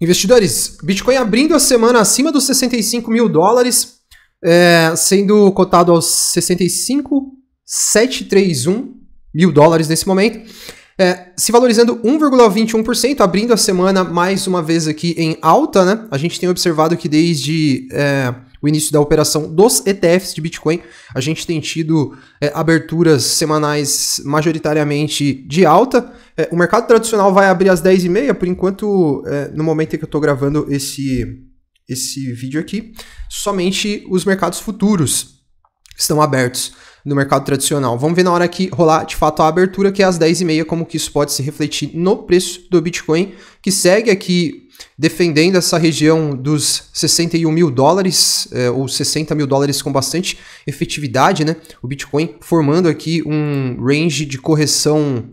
Investidores, Bitcoin abrindo a semana acima dos 65 mil dólares, sendo cotado aos 65.731 mil dólares nesse momento, se valorizando 1,21%, abrindo a semana mais uma vez aqui em alta, né? A gente tem observado que desde o início da operação dos ETFs de Bitcoin, a gente tem tido aberturas semanais majoritariamente de alta. O mercado tradicional vai abrir às 10h30, por enquanto, no momento em que eu estou gravando esse vídeo aqui, somente os mercados futuros estão abertos no mercado tradicional. Vamos ver na hora que rolar de fato a abertura, que é às 10h30, como que isso pode se refletir no preço do Bitcoin, que segue aqui defendendo essa região dos 61 mil dólares, ou 60 mil dólares com bastante efetividade, né? O Bitcoin formando aqui um range de correção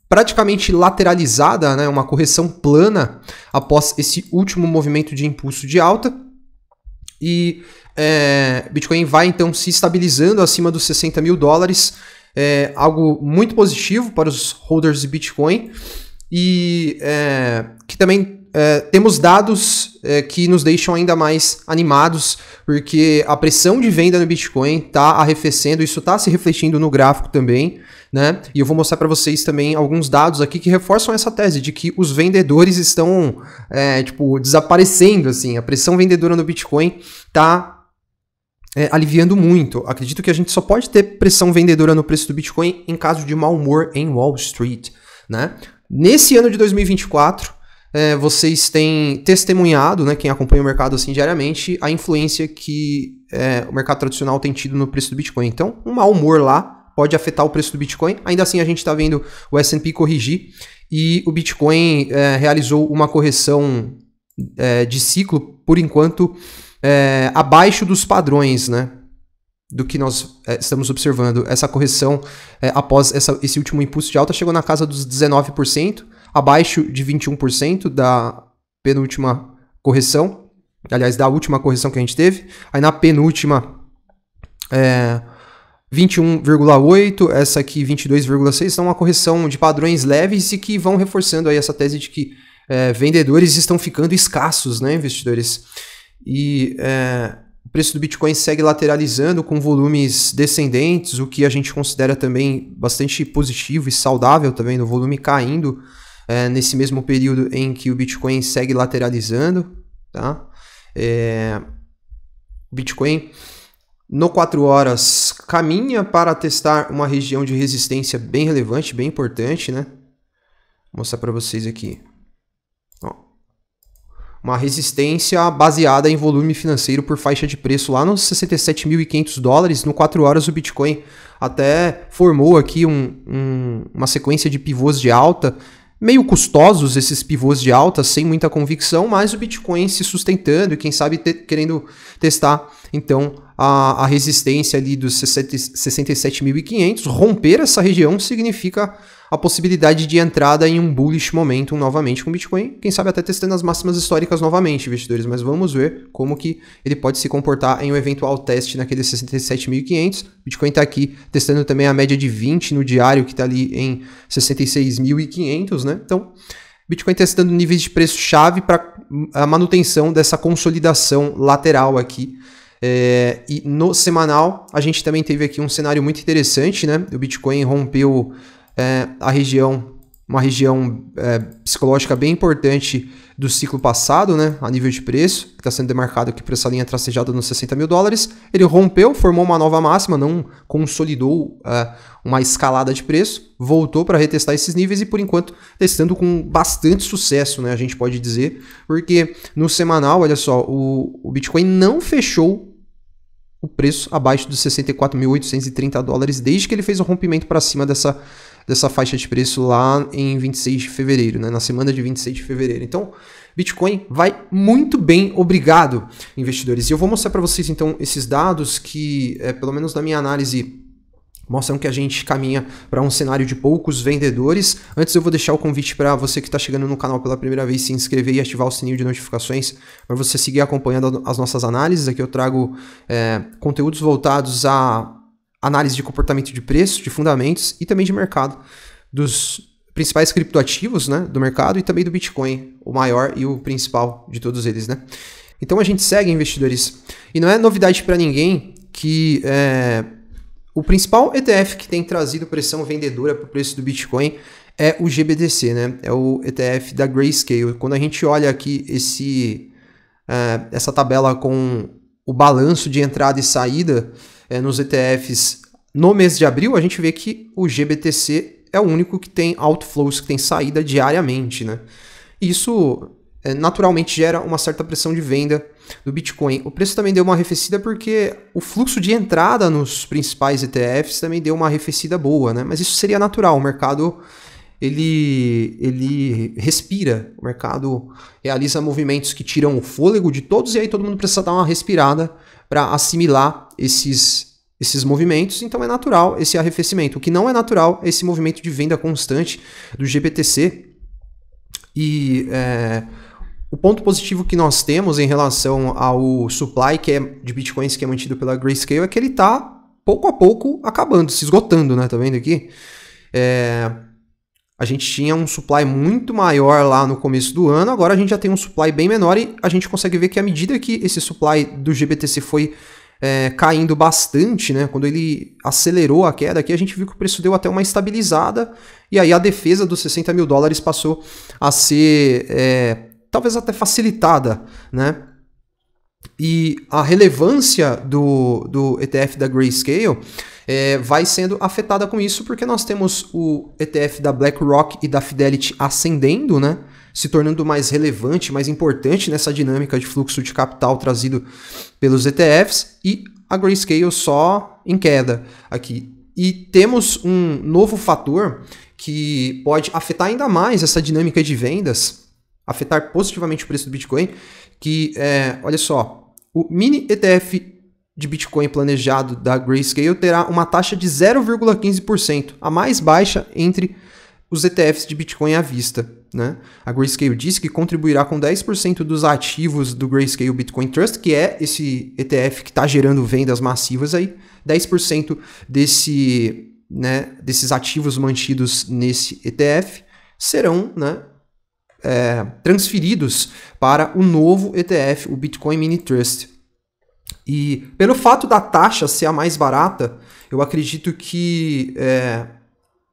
praticamente lateralizada, né? Uma correção plana após esse último movimento de impulso de alta. E Bitcoin vai então se estabilizando acima dos 60 mil dólares, algo muito positivo para os holders de Bitcoin. E que também temos dados que nos deixam ainda mais animados, porque a pressão de venda no Bitcoin está arrefecendo, isso está se refletindo no gráfico também, né? E eu vou mostrar para vocês também alguns dados aqui que reforçam essa tese de que os vendedores estão desaparecendo, assim. A pressão vendedora no Bitcoin está aliviando muito. Acredito que a gente só pode ter pressão vendedora no preço do Bitcoin em caso de mau humor em Wall Street, né? Nesse ano de 2024, vocês têm testemunhado, né, quem acompanha o mercado assim diariamente, a influência que o mercado tradicional tem tido no preço do Bitcoin. Então, um mau humor lá pode afetar o preço do Bitcoin. Ainda assim, a gente está vendo o S&P corrigir e o Bitcoin realizou uma correção de ciclo, por enquanto, abaixo dos padrões, né, do que nós estamos observando. Essa correção, após esse último impulso de alta, chegou na casa dos 19%, abaixo de 21% da penúltima correção, aliás, da última correção que a gente teve. Aí na penúltima, 21,8%, essa aqui 22,6%, então uma correção de padrões leves e que vão reforçando aí essa tese de que vendedores estão ficando escassos, né, investidores? E o preço do Bitcoin segue lateralizando com volumes descendentes, o que a gente considera também bastante positivo e saudável também, no volume caindo nesse mesmo período em que o Bitcoin segue lateralizando, tá? O Bitcoin no 4 horas caminha para testar uma região de resistência bem relevante, bem importante, né? Vou mostrar para vocês aqui. Uma resistência baseada em volume financeiro por faixa de preço lá nos 67.500 dólares. No 4 horas o Bitcoin até formou aqui uma sequência de pivôs de alta, meio custosos esses pivôs de alta, sem muita convicção, mas o Bitcoin se sustentando e quem sabe querendo testar então a resistência ali dos 67.500. Romper essa região significa a possibilidade de entrada em um bullish momentum novamente com o Bitcoin, quem sabe até testando as máximas históricas novamente, investidores, mas vamos ver como que ele pode se comportar em um eventual teste naqueles 67.500. Bitcoin está aqui testando também a média de 20 no diário, que está ali em 66.500, né? Então, Bitcoin testando níveis de preço-chave para a manutenção dessa consolidação lateral aqui. E no semanal, a gente também teve aqui um cenário muito interessante, né? O Bitcoin rompeu uma região psicológica bem importante do ciclo passado, né, a nível de preço, que está sendo demarcado aqui por essa linha tracejada nos 60 mil dólares. Ele rompeu, formou uma nova máxima, não consolidou uma escalada de preço, voltou para retestar esses níveis e, por enquanto, testando com bastante sucesso, né, a gente pode dizer, porque no semanal, olha só, o Bitcoin não fechou o preço abaixo dos 64.830 dólares desde que ele fez o rompimento para cima dessa faixa de preço lá em 26 de fevereiro, né? Na semana de 26 de fevereiro. Então, Bitcoin vai muito bem, obrigado, investidores. E eu vou mostrar para vocês, então, esses dados que, pelo menos na minha análise, mostram que a gente caminha para um cenário de poucos vendedores. Antes eu vou deixar o convite para você que está chegando no canal pela primeira vez, se inscrever e ativar o sininho de notificações para você seguir acompanhando as nossas análises. Aqui eu trago conteúdos voltados a análise de comportamento de preço, de fundamentos e também de mercado dos principais criptoativos, né, do mercado e também do Bitcoin, o maior e o principal de todos eles, né? Então a gente segue, investidores, e não é novidade para ninguém que o principal ETF que tem trazido pressão vendedora para o preço do Bitcoin é o GBTC, né? É o ETF da Grayscale. Quando a gente olha aqui essa tabela com o balanço de entrada e saída nos ETFs no mês de abril, a gente vê que o GBTC é o único que tem outflows, que tem saída diariamente, né? Isso naturalmente gera uma certa pressão de venda do Bitcoin. O preço também deu uma arrefecida porque o fluxo de entrada nos principais ETFs também deu uma arrefecida boa, né? Mas isso seria natural, o mercado ele respira, o mercado realiza movimentos que tiram o fôlego de todos e aí todo mundo precisa dar uma respirada para assimilar esses movimentos, então é natural esse arrefecimento. O que não é natural é esse movimento de venda constante do GBTC. E o ponto positivo que nós temos em relação ao supply de bitcoins que é mantido pela Grayscale é que ele está pouco a pouco acabando, se esgotando, né? Tá vendo aqui? A gente tinha um supply muito maior lá no começo do ano, agora a gente já tem um supply bem menor e a gente consegue ver que à medida que esse supply do GBTC foi caindo bastante, né? Quando ele acelerou a queda aqui, a gente viu que o preço deu até uma estabilizada e aí a defesa dos 60 mil dólares passou a ser talvez até facilitada, né? E a relevância do ETF da Grayscale vai sendo afetada com isso, porque nós temos o ETF da BlackRock e da Fidelity ascendendo, né? Se tornando mais relevante, mais importante nessa dinâmica de fluxo de capital trazido pelos ETFs, e a Grayscale só em queda aqui. E temos um novo fator que pode afetar ainda mais essa dinâmica de vendas, afetar positivamente o preço do Bitcoin, que olha só, o mini ETF de Bitcoin planejado da Grayscale terá uma taxa de 0,15%, a mais baixa entre os ETFs de Bitcoin à vista, né? A Grayscale disse que contribuirá com 10% dos ativos do Grayscale Bitcoin Trust, que é esse ETF que está gerando vendas massivas aí. 10% desses ativos mantidos nesse ETF serão, né, transferidos para o novo ETF, o Bitcoin Mini Trust. E pelo fato da taxa ser a mais barata, eu acredito que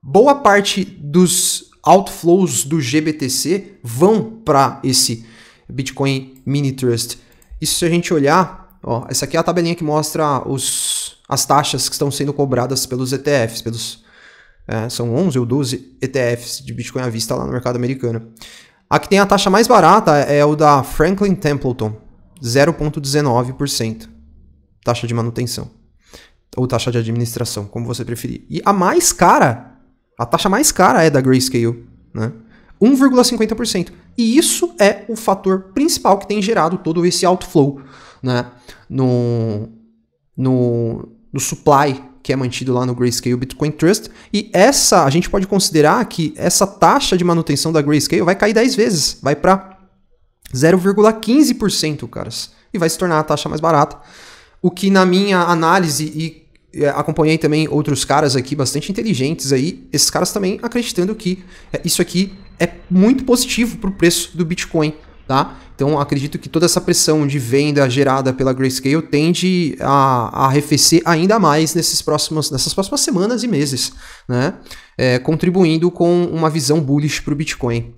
boa parte dos outflows do GBTC vão para esse Bitcoin Mini Trust. Isso se a gente olhar, ó, essa aqui é a tabelinha que mostra as taxas que estão sendo cobradas pelos ETFs, são 11 ou 12 ETFs de Bitcoin à vista lá no mercado americano. A que tem a taxa mais barata é o da Franklin Templeton, 0,19%, taxa de manutenção, ou taxa de administração, como você preferir. E a taxa mais cara é da Grayscale, né? 1,50%. E isso é o fator principal que tem gerado todo esse outflow, né, no supply que é mantido lá no Grayscale Bitcoin Trust. E a gente pode considerar que essa taxa de manutenção da Grayscale vai cair 10 vezes, vai para 0,15%, caras, e vai se tornar a taxa mais barata. O que na minha análise, e acompanhei também outros caras aqui bastante inteligentes aí, esses caras também acreditando que isso aqui é muito positivo para o preço do Bitcoin, tá? Então acredito que toda essa pressão de venda gerada pela Grayscale tende a arrefecer ainda mais nessas próximas semanas e meses, né? Contribuindo com uma visão bullish para o Bitcoin.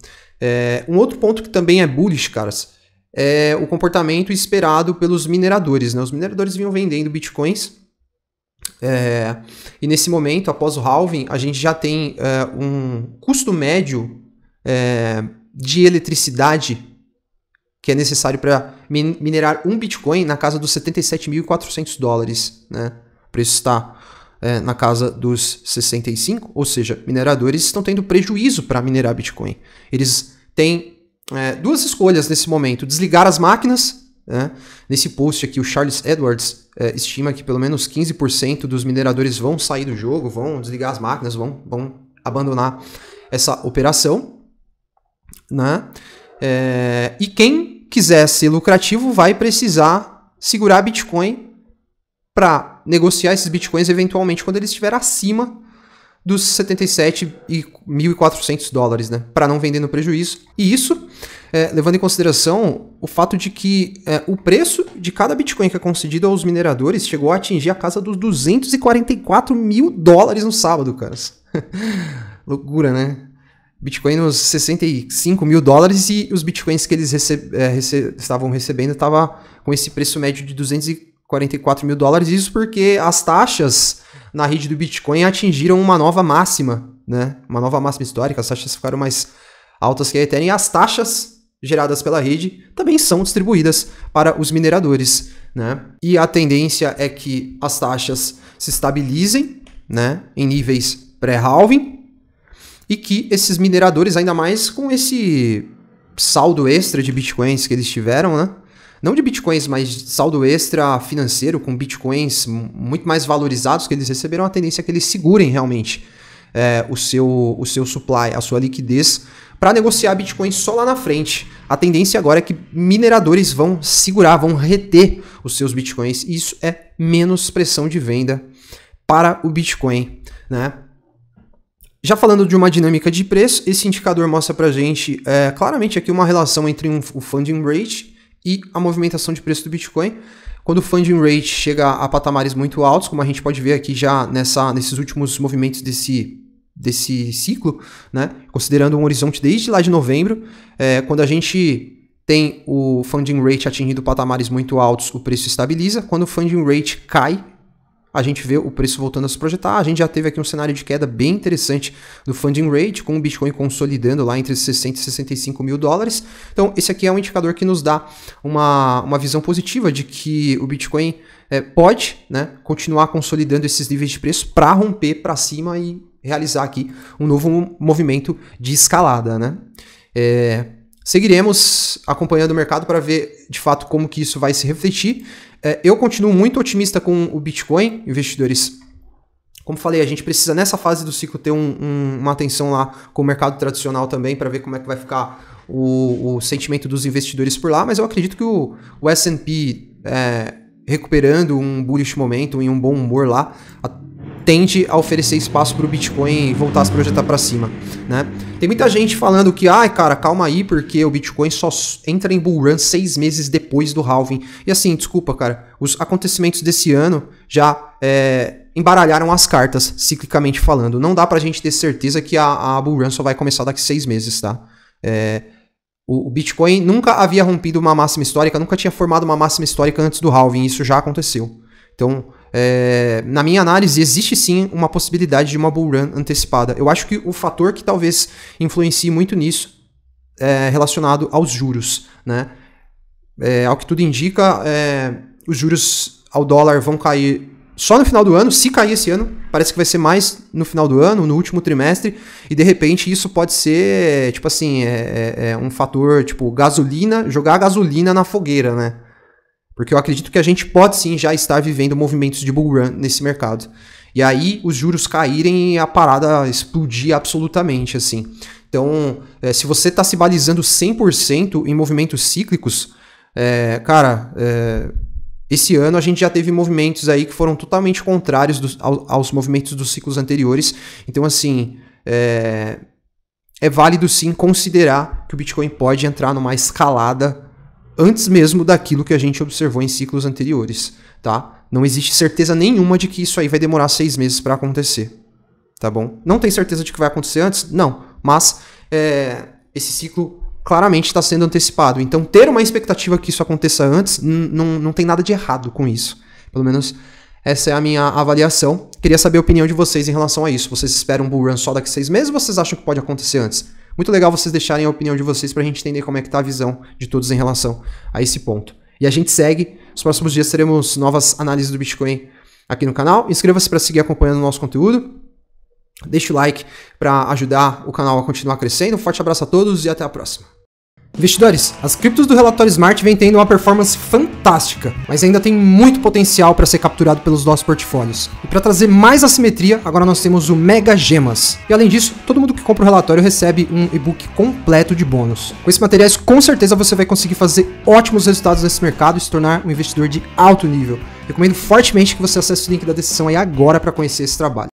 Um outro ponto que também é bullish, caras, é o comportamento esperado pelos mineradores, né? Os mineradores vinham vendendo bitcoins e nesse momento, após o halving, a gente já tem um custo médio de eletricidade que é necessário para minerar um Bitcoin na casa dos 77.400 dólares, né? O preço está na casa dos 65, ou seja, mineradores estão tendo prejuízo para minerar Bitcoin. Eles têm duas escolhas nesse momento: desligar as máquinas, né? Nesse post aqui, o Charles Edwards estima que pelo menos 15% dos mineradores vão sair do jogo, vão desligar as máquinas, vão abandonar essa operação, né? E quem quiser ser lucrativo vai precisar segurar Bitcoin para negociar esses Bitcoins eventualmente quando ele estiver acima dos 77.400 dólares, né? Para não vender no prejuízo. E isso, levando em consideração o fato de que o preço de cada Bitcoin que é concedido aos mineradores chegou a atingir a casa dos 244 mil dólares no sábado, caras. Loucura, né? Bitcoin nos 65 mil dólares e os Bitcoins que eles estavam recebendo estavam com esse preço médio de 244 mil dólares. Isso porque as taxas na rede do Bitcoin atingiram uma nova máxima, né? Uma nova máxima histórica. As taxas ficaram mais altas que a Ethereum e as taxas geradas pela rede também são distribuídas para os mineradores, né? E a tendência é que as taxas se estabilizem, né, em níveis pré-halving e que esses mineradores, ainda mais com esse saldo extra de Bitcoins que eles tiveram, né? Não de Bitcoins, mas de saldo extra financeiro, com Bitcoins muito mais valorizados que eles receberam, a tendência é que eles segurem realmente o seu supply, a sua liquidez, para negociar Bitcoin só lá na frente. A tendência agora é que mineradores vão segurar, vão reter os seus Bitcoins, e isso é menos pressão de venda para o Bitcoin, né? Já falando de uma dinâmica de preço, esse indicador mostra pra gente claramente aqui uma relação entre o funding rate e a movimentação de preço do Bitcoin. Quando o funding rate chega a patamares muito altos, como a gente pode ver aqui já nesses últimos movimentos desse ciclo, né? Considerando um horizonte desde lá de novembro, quando a gente tem o funding rate atingindo patamares muito altos, o preço estabiliza. Quando o funding rate cai, a gente vê o preço voltando a se projetar. A gente já teve aqui um cenário de queda bem interessante do funding rate, com o Bitcoin consolidando lá entre 60 e 65 mil dólares. Então, esse aqui é um indicador que nos dá uma visão positiva de que o Bitcoin pode, né, continuar consolidando esses níveis de preço para romper para cima e realizar aqui um novo movimento de escalada, né? Seguiremos acompanhando o mercado para ver, de fato, como que isso vai se refletir. Eu continuo muito otimista com o Bitcoin, investidores. Como falei, a gente precisa, nessa fase do ciclo, ter uma atenção lá com o mercado tradicional também, para ver como é que vai ficar o sentimento dos investidores por lá. Mas eu acredito que o S&P, recuperando um bullish momento, em um bom humor lá, tende a oferecer espaço para o Bitcoin voltar a se projetar para cima, né? Tem muita gente falando que, cara, calma aí, porque o Bitcoin só entra em bull run 6 meses depois do halving. E assim, desculpa, cara, os acontecimentos desse ano já embaralharam as cartas, ciclicamente falando. Não dá pra gente ter certeza que a bull run só vai começar daqui 6 meses, tá? O Bitcoin nunca havia rompido uma máxima histórica, nunca tinha formado uma máxima histórica antes do halving, isso já aconteceu. Então, na minha análise, existe sim uma possibilidade de uma bull run antecipada. Eu acho que o fator que talvez influencie muito nisso é relacionado aos juros, né? Ao que tudo indica, os juros ao dólar vão cair só no final do ano. Se cair esse ano, parece que vai ser mais no final do ano, no último trimestre, e de repente isso pode ser, tipo assim, um fator, tipo, gasolina, jogar gasolina na fogueira, né? Porque eu acredito que a gente pode sim já estar vivendo movimentos de bull run nesse mercado. E aí os juros caírem e a parada explodir absolutamente, assim. Então, se você está se balizando 100% em movimentos cíclicos, esse ano a gente já teve movimentos aí que foram totalmente contrários aos movimentos dos ciclos anteriores. Então, assim, é válido sim considerar que o Bitcoin pode entrar numa escalada antes mesmo daquilo que a gente observou em ciclos anteriores, tá? Não existe certeza nenhuma de que isso aí vai demorar 6 meses para acontecer, tá bom? Não tem certeza de que vai acontecer antes? Não, mas esse ciclo claramente está sendo antecipado. Então, ter uma expectativa que isso aconteça antes, não tem nada de errado com isso. Pelo menos essa é a minha avaliação. Queria saber a opinião de vocês em relação a isso. Vocês esperam um bull run só daqui 6 meses ou vocês acham que pode acontecer antes? Muito legal vocês deixarem a opinião de vocês pra gente entender como é que tá a visão de todos em relação a esse ponto. E a gente segue. Nos próximos dias teremos novas análises do Bitcoin aqui no canal. Inscreva-se para seguir acompanhando o nosso conteúdo. Deixe o like para ajudar o canal a continuar crescendo. Um forte abraço a todos e até a próxima. Investidores, as criptos do relatório Smart vêm tendo uma performance fantástica, mas ainda tem muito potencial para ser capturado pelos nossos portfólios. E para trazer mais assimetria, agora nós temos o Mega Gemas. E além disso, todo mundo que compra o relatório recebe um e-book completo de bônus. Com esses materiais, com certeza você vai conseguir fazer ótimos resultados nesse mercado e se tornar um investidor de alto nível. Recomendo fortemente que você acesse o link da descrição aí agora para conhecer esse trabalho.